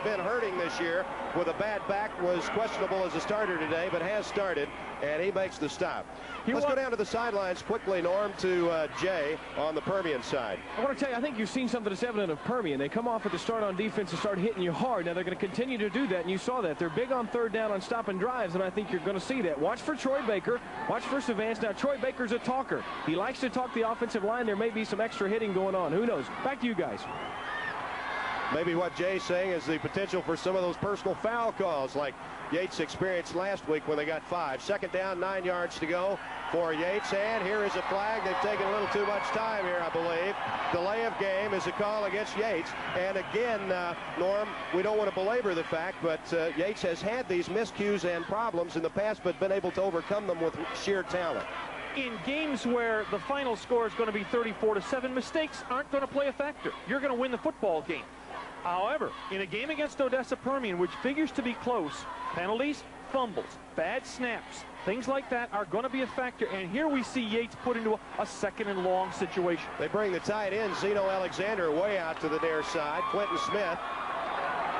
been hurting this year with a bad back, was questionable as a starter today, but has started, and he makes the stop. Let's go down to the sidelines quickly, Norm, to Jay on the Permian side. I want to tell you, I think you've seen something that's evident of Permian. They come off at the start on defense and start hitting you hard. Now they're going to continue to do that, and you saw that. They're big on third down on stopping drives, and I think you're going to see that. Watch for Troy Baker. Watch for Savance. Now, Troy Baker's a talker. He likes to talk the offensive line. There may be some extra hitting going on. Who knows? Back to you guys. Maybe what Jay's saying is the potential for some of those personal foul calls like Yates experienced last week when they got 5. Second down, 9 yards to go for Yates, and here is a flag. They've taken a little too much time here, I believe. Delay of game is a call against Yates. And again, Norm, we don't want to belabor the fact, but Yates has had these miscues and problems in the past, but been able to overcome them with sheer talent. In games where the final score is going to be 34-7, mistakes aren't going to play a factor. You're going to win the football game. However, in a game against Odessa Permian, which figures to be close, penalties, fumbles, bad snaps, things like that are going to be a factor. And here we see Yates put into a second and long situation. They bring the tight end, Zeno Alexander, way out to the near side. Quentin Smith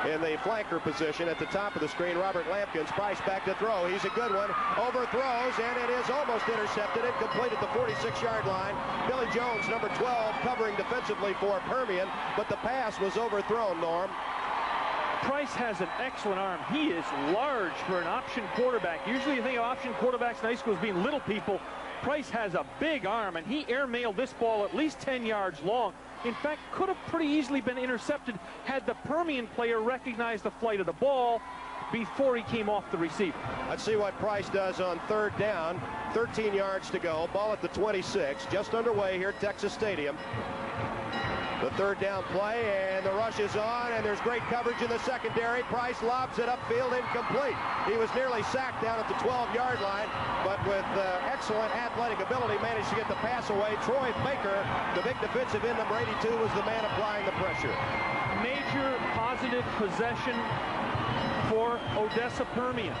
in the flanker position at the top of the screen. Robert Lampkins, Price back to throw. He's a good one. Overthrows, and it is almost intercepted. Incomplete at the 46-yard line. Billy Jones, number 12, covering defensively for Permian, but the pass was overthrown, Norm. Price has an excellent arm. He is large for an option quarterback. Usually you think of option quarterbacks in high school as being little people. Price has a big arm, and he airmailed this ball at least 10 yards long. In fact, could have pretty easily been intercepted had the Permian player recognized the flight of the ball before he came off the receiver. Let's see what Price does on third down. 13 yards to go. Ball at the 26. Just underway here at Texas Stadium. The third down play, and the rush is on, and there's great coverage in the secondary. Price lobs it upfield, incomplete. He was nearly sacked down at the 12-yard line, but with excellent athletic ability, managed to get the pass away. Troy Baker, the big defensive end, number 82, was the man applying the pressure. Major positive possession for Odessa Permian.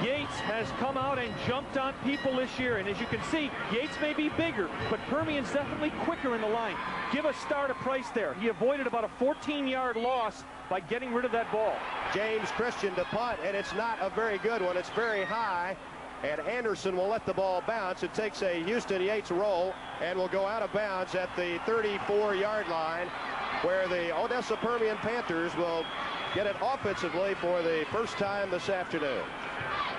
Yates has come out and jumped on people this year, and as you can see, Yates may be bigger, but Permian's definitely quicker in the line. Give a star to Price there. He avoided about a 14-yard loss by getting rid of that ball. James Christian to punt, and it's not a very good one. It's very high, and Anderson will let the ball bounce. It takes a Houston Yates roll and will go out of bounds at the 34-yard line, where the Odessa Permian Panthers will get it offensively for the first time this afternoon.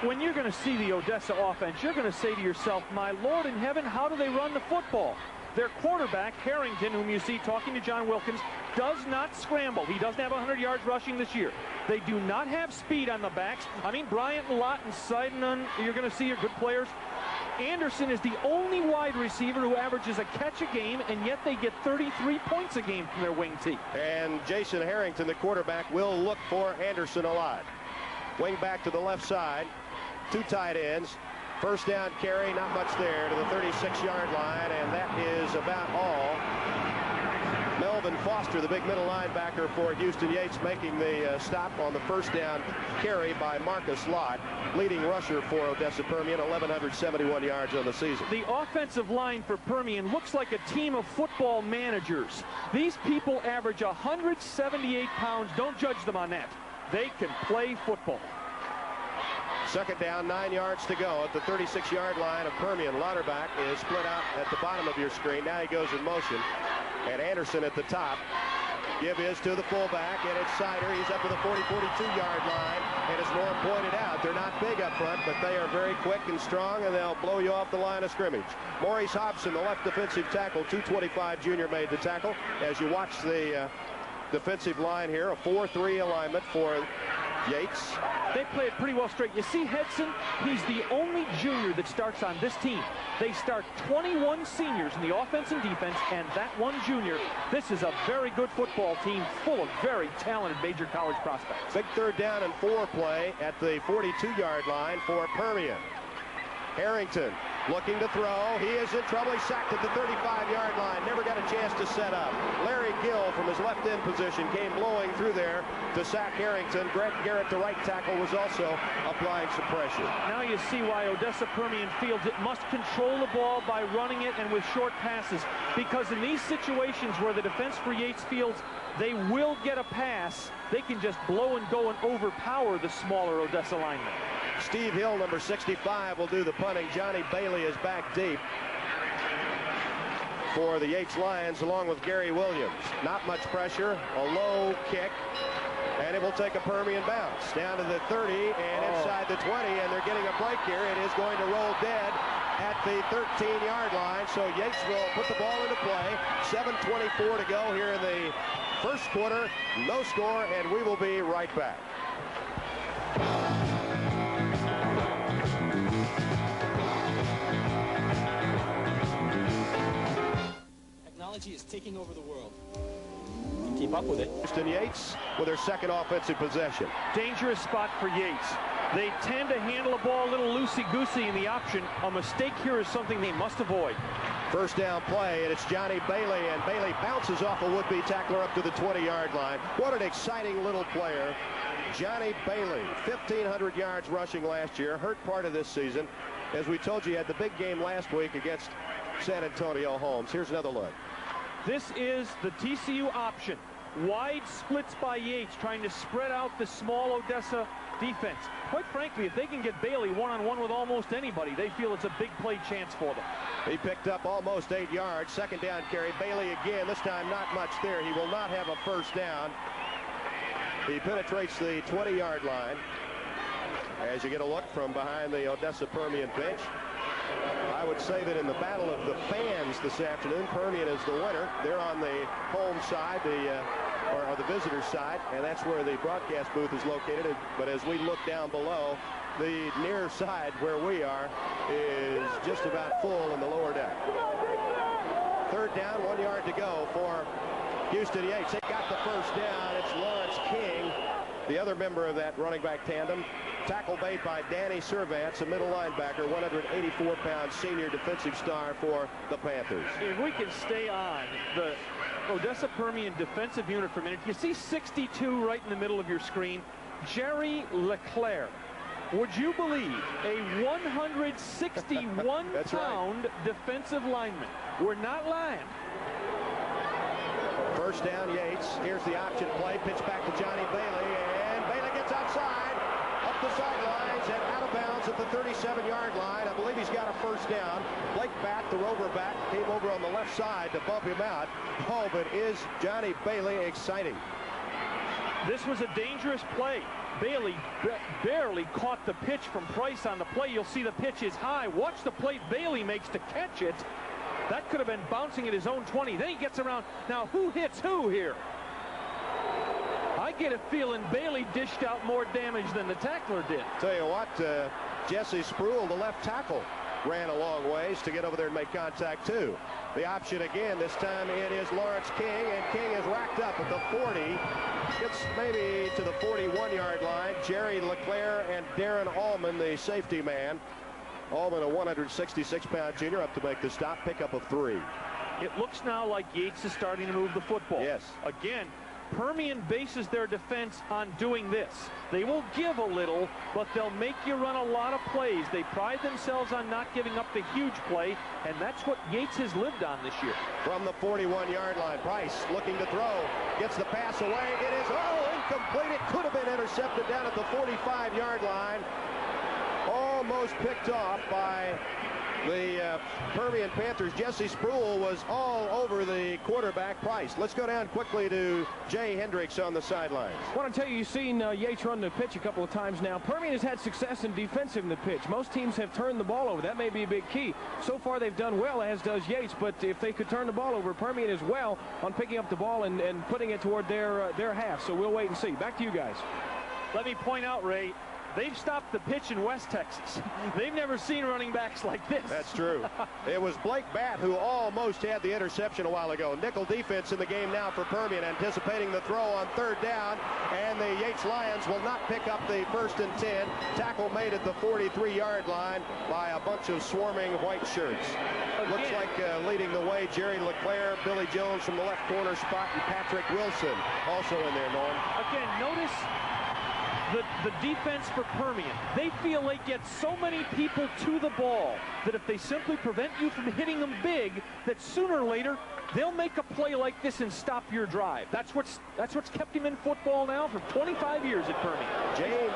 When you're going to see the Odessa offense, you're going to say to yourself, my Lord in heaven, how do they run the football? Their quarterback, Harrington, whom you see talking to John Wilkins, does not scramble. He doesn't have 100 yards rushing this year. They do not have speed on the backs. I mean, Bryant, Lott, and Seidenon, you're going to see are good players. Anderson is the only wide receiver who averages a catch a game, and yet they get 33 points a game from their wing tee. And Jason Harrington, the quarterback, will look for Anderson a lot. Wing back to the left side. 2 tight ends. First down carry, not much there, to the 36-yard line, and that is about all. Melvin Foster, the big middle linebacker for Houston Yates, making the stop on the first down carry by Marcus Lott, leading rusher for Odessa Permian, 1,171 yards on the season. The offensive line for Permian looks like a team of football managers. These people average 178 pounds. Don't judge them on that. They can play football. Second down, 9 yards to go at the 36-yard line of Permian. Lauterbach is split out at the bottom of your screen. Now he goes in motion. And Anderson at the top. Give is to the fullback, and it's Sider. He's up to the 40-42-yard line. And as Norm pointed out, they're not big up front, but they are very quick and strong, and they'll blow you off the line of scrimmage. Maurice Hobson, the left defensive tackle, 225 junior, made the tackle. As you watch the defensive line here, a 4-3 alignment for Yates. They play it pretty well straight. You see Hedson, he's the only junior that starts on this team. They start 21 seniors in the offense and defense, and that one junior. This is a very good football team full of very talented major college prospects. Big third down and 4 play at the 42-yard line for Permian. Harrington looking to throw. He is in trouble. He's sacked at the 35-yard line. Never got a chance to set up. Larry Gill from his left end position came blowing through there to sack Harrington. Grant Garrett, the right tackle, was also applying some pressure. Now you see why Odessa Permian Fields, it must control the ball by running it and with short passes, because in these situations where the defense for Yates Fields, they will get a pass, they can just blow and go and overpower the smaller Odessa linemen. Steve Hill, number 65, will do the punting. Johnny Bailey is back deep for the Yates Lions, along with Gary Williams. Not much pressure, a low kick, and it will take a Permian bounce down to the 30 and inside the 20, and they're getting a break here. It is going to roll dead at the 13-yard line, so Yates will put the ball into play. 7:24 to go here in the first quarter. No score, and we will be right back. Technology is taking over the world. You keep up with it. Houston Yates with their second offensive possession. Dangerous spot for Yates. They tend to handle the ball a little loosey-goosey in the option. A mistake here is something they must avoid. First down play, and it's Johnny Bailey, and Bailey bounces off a would-be tackler up to the 20-yard line. What an exciting little player. Johnny Bailey, 1,500 yards rushing last year, hurt part of this season. As we told you, he had the big game last week against San Antonio Holmes. Here's another look. This is the TCU option. Wide splits by Yates, trying to spread out the small Odessa defense. Quite frankly, if they can get Bailey one-on-one with almost anybody, they feel it's a big play chance for them. He picked up almost 8 yards. Second down carry. Bailey again, this time not much there. He will not have a first down. He penetrates the 20-yard line. As you get a look from behind the Odessa Permian bench, I would say that in the battle of the fans this afternoon, Permian is the winner. They're on the home side, or the visitor side, and that's where the broadcast booth is located. But as we look down below, the near side where we are is just about full in the lower deck. Third down, 1 yard to go for Houston Yates. They got the first down. It's Lawrence King, the other member of that running back tandem. Tackle made by Danny Servance, a middle linebacker, 184-pound senior defensive star for the Panthers. If we can stay on the Odessa Permian defensive unit for a minute, you see 62 right in the middle of your screen. Jerry Leclerc. Would you believe a 161-pound defensive lineman? We're not lying. First down, Yates. Here's the option play. Pitch back to Johnny Bailey, and Bailey gets outside, up the sidelines, and out of bounds at the 37-yard line. I believe he's got a first down. Blake Batt, the rover back, came over on the left side to bump him out. Oh, but is Johnny Bailey exciting? This was a dangerous play. Bailey barely caught the pitch from Price on the play. You'll see the pitch is high. Watch the play Bailey makes to catch it. That could have been bouncing at his own 20. Then he gets around. Now, who hits who here? I get a feeling Bailey dished out more damage than the tackler did. Tell you what, Jesse Spruill, the left tackle, ran a long ways to get over there and make contact, too. The option again, this time it is Lawrence King, and King is racked up at the 40. Gets maybe to the 41-yard line. Jerry Leclerc and Darren Allman, the safety man. Allman, a 166-pound junior, up to make the stop. Pickup of 3. It looks now like Yates is starting to move the football. Yes. Again, Permian bases their defense on doing this. They will give a little, but they'll make you run a lot of plays. They pride themselves on not giving up the huge play, and that's what Yates has lived on this year. From the 41-yard line, Price looking to throw. Gets the pass away. It is, incomplete. It could have been intercepted down at the 45-yard line. Almost picked off by the Permian Panthers. Jesse Spruill was all over the quarterback, Price. Let's go down quickly to Jay Hendricks on the sidelines. I want to tell you, you've seen Yates run the pitch a couple of times now. Permian has had success in defensive in the pitch. Most teams have turned the ball over. That may be a big key. So far, they've done well, as does Yates. But if they could turn the ball over, Permian is well on picking up the ball and putting it toward their half. So we'll wait and see. Back to you guys. Let me point out, Ray, They've stopped the pitch in West Texas. They've never seen running backs like this. That's true. It was Blake Batt who almost had the interception a while ago. Nickel defense in the game now for Permian, anticipating the throw on third down, and the Yates Lions will not pick up the 1st and 10. Tackle made at the 43-yard line by a bunch of swarming white shirts. Looks like leading the way, Jerry LeClaire, Billy Jones from the left corner spot, and Patrick Wilson also in there, Norm. Again, notice the defense for Permian. They feel they get so many people to the ball that if they simply prevent you from hitting them big, that sooner or later they'll make a play like this and stop your drive. That's what's kept him in football now for 25 years at Permian. James